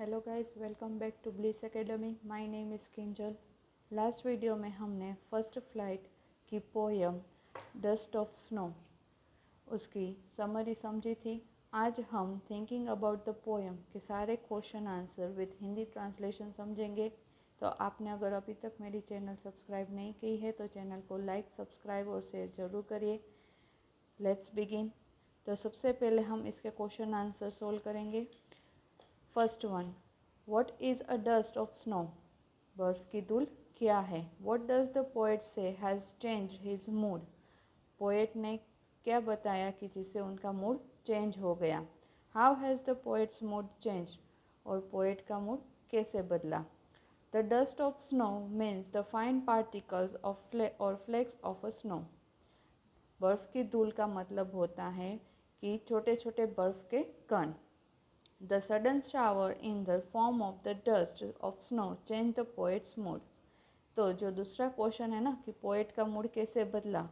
Hello guys, welcome back to Bliss Academy. My name is Kinjal. Last video में हमने first flight की poem dust of snow उसकी summary समझी थी। आज हम थिंकिंग अबाउट द पोयम के सारे question answer with Hindi translation समझेंगे। तो आपने अगर अभी तक मेरी चैनल सब्सक्राइब नहीं की है तो चैनल को लाइक, सब्सक्राइब और शेयर ज़रूर करिए। Let's begin. तो सबसे पहले हम इसके क्वेश्चन आंसर सोल्व करेंगे। First one, what is a dust of snow? बर्फ की धूल क्या है? वॉट डज द पोएट से has change his mood? Poet ने क्या बताया कि जिससे उनका मूड चेंज हो गया? How has the poet's mood change? और पोएट का मूड कैसे बदला? The dust of snow means the fine particles of और फ्लेक्स ऑफ अ स्नो। बर्फ़ की धूल का मतलब होता है कि छोटे छोटे बर्फ़ के कण। The sudden shower in the form of the dust of snow changed the poet's mood. तो जो दूसरा क्वेश्चन है ना कि पोएट का मूड कैसे बदला,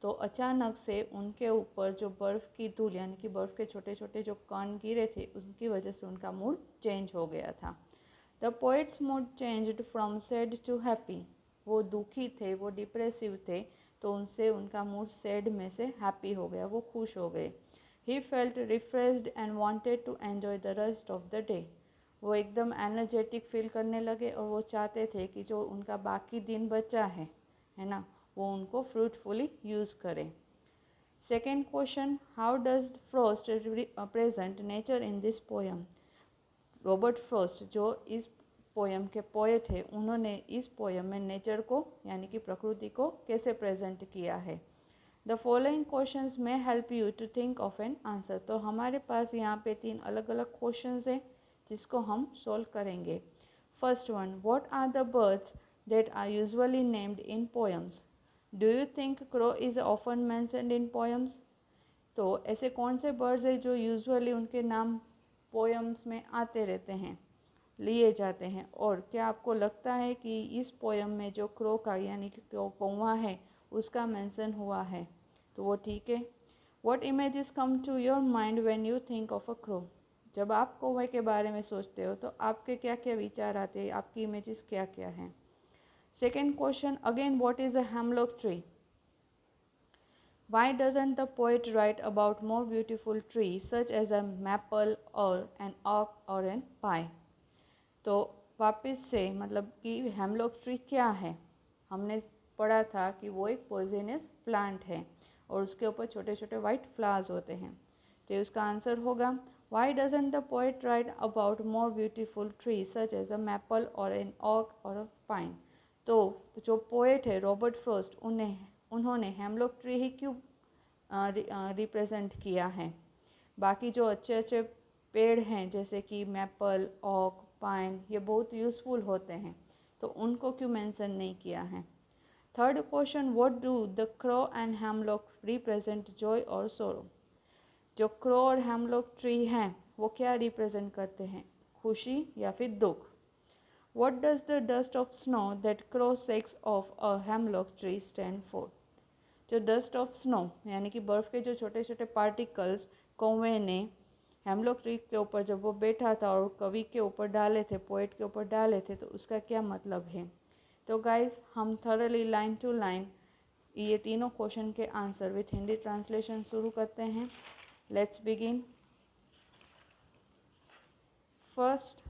तो अचानक से उनके ऊपर जो बर्फ़ की धूल यानी कि बर्फ़ के छोटे छोटे जो कण गिरे थे उनकी वजह से उनका मूड चेंज हो गया था। The poet's mood changed from sad to happy. वो दुखी थे, वो डिप्रेसिव थे, तो उनसे उनका मूड सैड में से हैप्पी हो गया, वो खुश हो गए। He felt refreshed and wanted to enjoy the rest of the day. वो एकदम एनर्जेटिक फील करने लगे और वो चाहते थे कि जो उनका बाकी दिन बचा है ना, वो उनको फ्रूटफुली यूज़ करें। Second question, how does Frost present nature in this poem? Robert Frost जो इस पोएम के पोएट है, उन्होंने इस पोएम में नेचर को यानी कि प्रकृति को कैसे प्रेजेंट किया है? द फॉलोइंग क्वेश्चंस में help you to think of an answer. तो हमारे पास यहाँ पे 3 अलग अलग क्वेश्चंस हैं जिसको हम सोल्व करेंगे। First one, what are the birds that are usually named in poems? Do you think crow is often mentioned in poems? तो ऐसे कौन से बर्ड्स हैं जो यूजुअली उनके नाम पोएम्स में आते रहते हैं, लिए जाते हैं? और क्या आपको लगता है कि इस पोएम में जो क्रो का यानी कि कौवा है उसका मेंशन हुआ है? तो वो ठीक है। What images come to your mind when you think of a crow? जब आप कौवे के बारे में सोचते हो तो आपके क्या क्या विचार आते हैं, आपकी इमेजेस क्या क्या हैं? Second question, again what is a hemlock tree? Why doesn't the poet write about more beautiful trees such as a maple or an oak or an pine? तो वापस से मतलब कि हेमलॉक ट्री क्या है? हमने पढ़ा था कि वो एक पॉइजनस प्लांट है और उसके ऊपर छोटे छोटे वाइट फ्लावर्स होते हैं। तो उसका आंसर होगा, why doesn't the poet write about more beautiful tree such as a maple or an oak or a pine? तो जो पोएट है रॉबर्ट फ्रॉस्ट, उन्होंने हेमलॉक ट्री ही क्यों रिप्रेजेंट किया है? बाकी जो अच्छे अच्छे पेड़ हैं जैसे कि मैपल, ऑक, पाइन, ये बहुत यूज़फुल होते हैं, तो उनको क्यों मेंशन नहीं किया है? Third question, what do the crow and hemlock represent, Joy और सोरो? जो क्रो और हेमलॉक ट्री हैं वो क्या रिप्रेजेंट करते हैं, खुशी या फिर दुख? What does the dust of snow that crow shakes of a hemlock tree stand for? जो डस्ट ऑफ स्नो यानी कि बर्फ़ के जो छोटे छोटे पार्टिकल्स कौवे ने हेमलॉक ट्री के ऊपर जब वो बैठा था और कवि के ऊपर डाले थे, पोएट के ऊपर डाले थे, तो उसका क्या मतलब है? तो गाइस, हम थॉरली लाइन टू लाइन ये तीनों क्वेश्चन के आंसर विथ हिंदी ट्रांसलेशन शुरू करते हैं। Let's begin. First,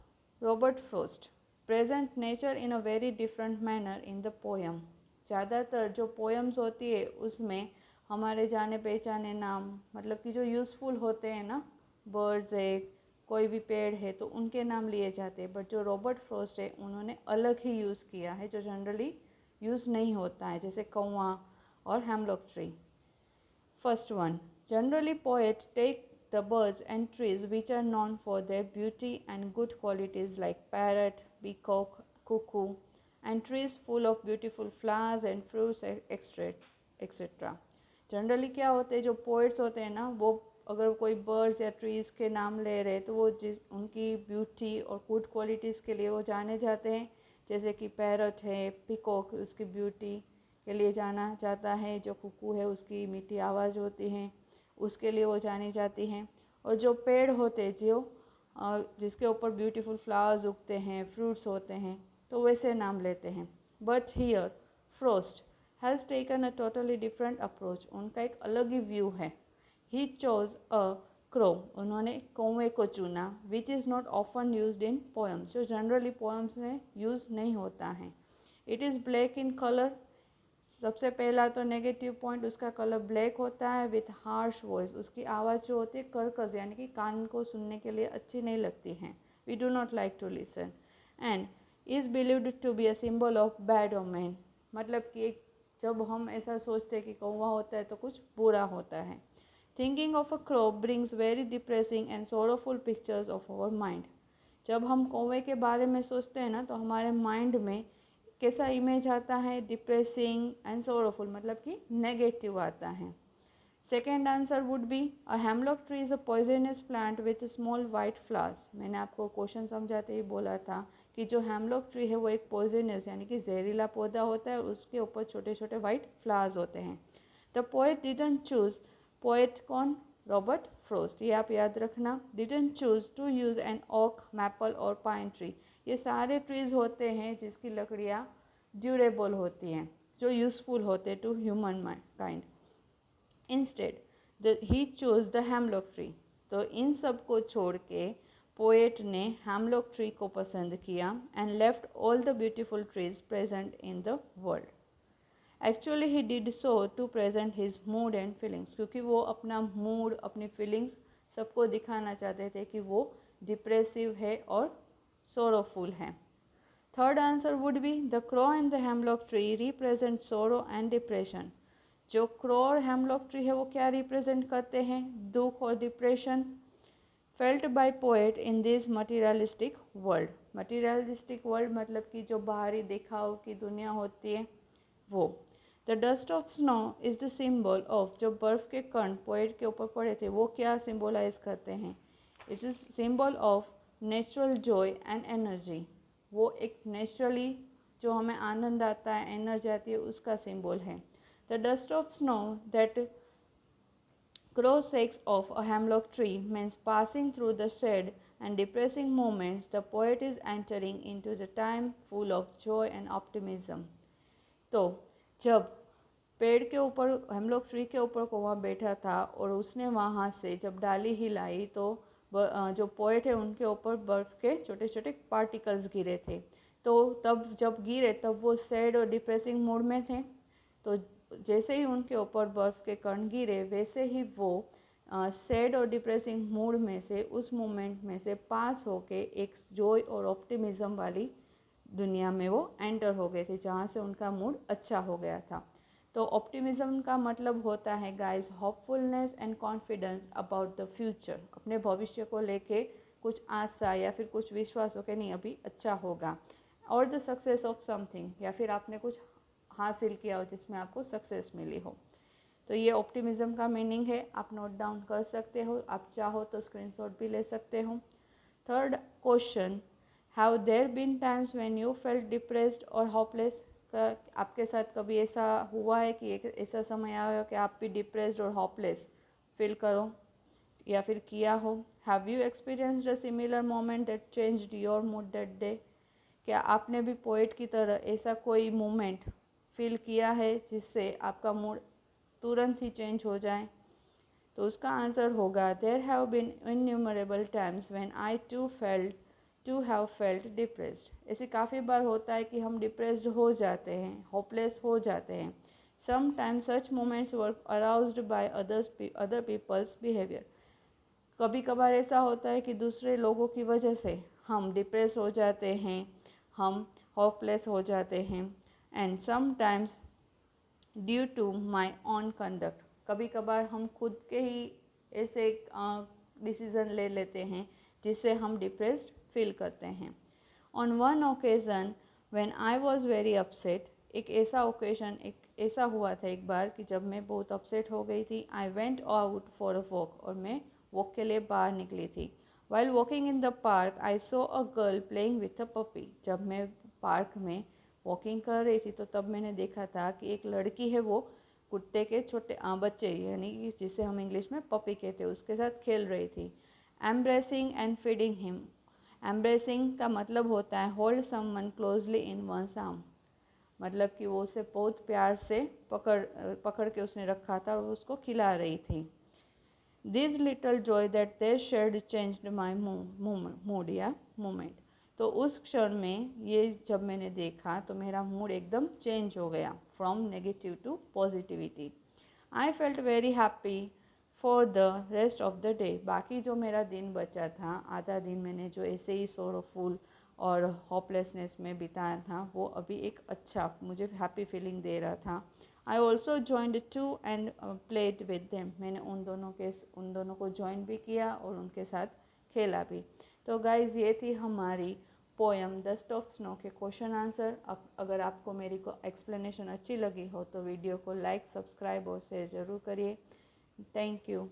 Robert Frost present nature in a very different manner in the poem. ज़्यादातर जो पोएम्स होती है उसमें हमारे जाने पहचाने नाम मतलब कि जो यूज़फुल होते हैं ना, बर्ड्स है, कोई भी पेड़ है, तो उनके नाम लिए जाते हैं। बट जो रॉबर्ट फ्रॉस्ट है उन्होंने अलग ही यूज़ किया है जो जनरली यूज़ नहीं होता है, जैसे कौवा और hemlock tree. First one, generally poet take the birds and trees which are known for their beauty and good qualities like parrot, peacock, cuckoo, and trees full of beautiful flowers and fruits etc. Generally क्या होते हैं, जो poets होते हैं ना, वो अगर कोई बर्ड्स या ट्रीज़ के नाम ले रहे तो वो जिस उनकी ब्यूटी और गुड क्वालिटीज़ के लिए वो जाने जाते हैं। जैसे कि पैरट है, पिकॉक उसकी ब्यूटी के लिए जाना जाता है, जो कुकू है उसकी मीठी आवाज़ होती है उसके लिए वो जानी जाती हैं। और जो पेड़ होते जो जिसके ऊपर ब्यूटीफुल फ्लावर्स उगते हैं, फ्रूट्स होते हैं, तो वैसे नाम लेते हैं। But here frost has taken a totally different approach, उनका एक अलग ही व्यू है। ही चोज अ क्रो, उन्होंने कौवे को चुना, which is not often used in poems, जो जनरली पोएम्स में यूज़ नहीं होता है। It is black in colour, सबसे पहला तो नेगेटिव पॉइंट, उसका कलर ब्लैक होता है, विथ हार्श वॉइस, उसकी आवाज़ जो होती है कर्कश, यानी कि कान को सुनने के लिए अच्छी नहीं लगती है। We do not like to listen. And is believed to be a symbol of bad omen, मतलब कि जब हम ऐसा सोचते हैं कि कौवा होता है तो कुछ बुरा होता है। Thinking of a crow brings very depressing and sorrowful pictures of our mind, जब हम कौवे के बारे में सोचते हैं ना तो हमारे माइंड में कैसा इमेज आता है, डिप्रेसिंग एंड सोरोफुल, मतलब कि नेगेटिव आता है। Second answer would be a hemlock tree is a poisonous plant with small white flowers. मैंने आपको क्वेश्चन समझाते ही बोला था कि जो हेमलॉक ट्री है वो एक पॉइजनस यानी कि जहरीला पौधा होता है, उसके ऊपर छोटे छोटे वाइट फ्लावर्स होते हैं। The poet didn't choose, poet कौन, रॉबर्ट फ्रोस्ट, ये आप याद रखना। Didn't choose to use an oak, maple or pine tree, ये सारे ट्रीज़ होते हैं जिसकी लकड़ियाँ ड्यूरेबल होती हैं, जो यूज़फुल होते हैं to human kind. Instead he choose the hemlock tree, तो इन सब को छोड़ के पोएट ने हेमलॉक ट्री को पसंद किया and left all the beautiful trees present in the world. Actually he did so to present his mood and feelings, क्योंकि वो अपना मूड, अपनी फीलिंग्स सबको दिखाना चाहते थे कि वो डिप्रेसिव है और सोरोफुल है। Third answer would be the crow and the hemlock tree represent sorrow and depression. जो क्रो और हेमलॉक ट्री है वो क्या रिप्रेजेंट करते हैं, दुख और depression. Felt by poet in this materialistic world, materialistic world मतलब कि जो बाहरी दिखाव की दुनिया होती है वो। The dust of snow is the symbol of, जो बर्फ़ के कण पोएट के ऊपर पड़े थे वो क्या सिम्बोलाइज करते हैं, it's is symbol of natural Joy and energy, वो एक नेचुरली जो हमें आनंद आता है, एनर्जी आती है, उसका सिंबल है। The dust of snow that crow shakes off a hemlock tree means passing through the sad and depressing moments, the poet is entering into the time full of joy and optimism. तो जब पेड़ के ऊपर, hemlock tree के ऊपर कौवा बैठा था और उसने वहाँ से जब डाली हिलाई तो जो पोएट है उनके ऊपर बर्फ़ के छोटे छोटे पार्टिकल्स गिरे थे। तो तब जब गिरे तब वो सैड और डिप्रेसिंग मूड में थे, तो जैसे ही उनके ऊपर बर्फ़ के कण गिरे वैसे ही वो सैड और डिप्रेसिंग मूड में से, उस मोमेंट में से पास होके एक जॉय और ऑप्टिमिज़म वाली दुनिया में वो एंटर हो गए थे, जहाँ से उनका मूड अच्छा हो गया था। तो ऑप्टिमिज़म का मतलब होता है guys hopefulness and confidence about the future, अपने भविष्य को लेके कुछ आशा या फिर कुछ विश्वास हो कि नहीं अभी अच्छा होगा, और द सक्सेस ऑफ समथिंग, या फिर आपने कुछ हासिल किया हो जिसमें आपको सक्सेस मिली हो। तो ये ऑप्टिमिज़म का मीनिंग है, आप नोट डाउन कर सकते हो, आप चाहो तो स्क्रीनशॉट भी ले सकते हो। Third question, have there been times when you felt depressed और होपलेस, आपके साथ कभी ऐसा हुआ है कि एक ऐसा समय आया हो कि आप भी डिप्रेस्ड और होपलेस फील करो या फिर किया हो। Have you experienced a similar moment that changed your mood that day, क्या आपने भी पोएट की तरह ऐसा कोई मोमेंट फील किया है जिससे आपका मूड तुरंत ही चेंज हो जाए। तो उसका आंसर होगा there have been innumerable times when I too have felt depressed. ऐसे काफ़ी बार होता है कि हम डिप्रेस्ड हो जाते हैं, होपलेस हो जाते हैं। Sometimes such moments were aroused by other peoples behaviour, कभी कभार ऐसा होता है कि दूसरे लोगों की वजह से हम डिप्रेस हो जाते हैं, हम होपलेस हो जाते हैं। And sometimes due to my own conduct, कभी कभार हम खुद के ही ऐसे डिसीज़न ले लेते हैं जिससे हम डिप्रेस्ड फील करते हैं। On one occasion when I was very upset, एक ऐसा हुआ था एक बार कि जब मैं बहुत अपसेट हो गई थी। I went out for a walk, और मैं वॉक के लिए बाहर निकली थी। While walking in the park I so a girl playing with a puppy, जब मैं पार्क में वॉकिंग कर रही थी तो तब मैंने देखा था कि एक लड़की है वो कुत्ते के छोटे बच्चे, यानी कि जिसे हम इंग्लिश में पपी कहते हैं, उसके साथ खेल रही थी। Embracing and feeding him. Embracing का मतलब होता है hold someone closely in one's arm, मतलब कि वो उसे बहुत प्यार से पकड़ के उसने रखा था और उसको खिला रही थी। This little Joy that they shared changed my mood या मोमेंट। तो उस क्षण में ये जब मैंने देखा तो मेरा मूड एकदम चेंज हो गया, from negative to positivity. I felt very happy for the rest of the day. बाकी जो मेरा दिन बचा था, आधा दिन मैंने जो ऐसे ही सोरोफुल और होपलेसनेस में बिताया था, वो अभी एक अच्छा मुझे हैप्पी फीलिंग दे रहा था। I also joined too and played with them. मैंने उन दोनों को ज्वाइन भी किया और उनके साथ खेला भी। तो गाइज़ ये थी हमारी पोएम डस्ट ऑफ स्नो के क्वेश्चन आंसर। अगर आपको मेरी को एक्सप्लेनेशन अच्छी लगी हो तो वीडियो को लाइक, सब्सक्राइब और शेयर ज़रूर करिए। Thank you.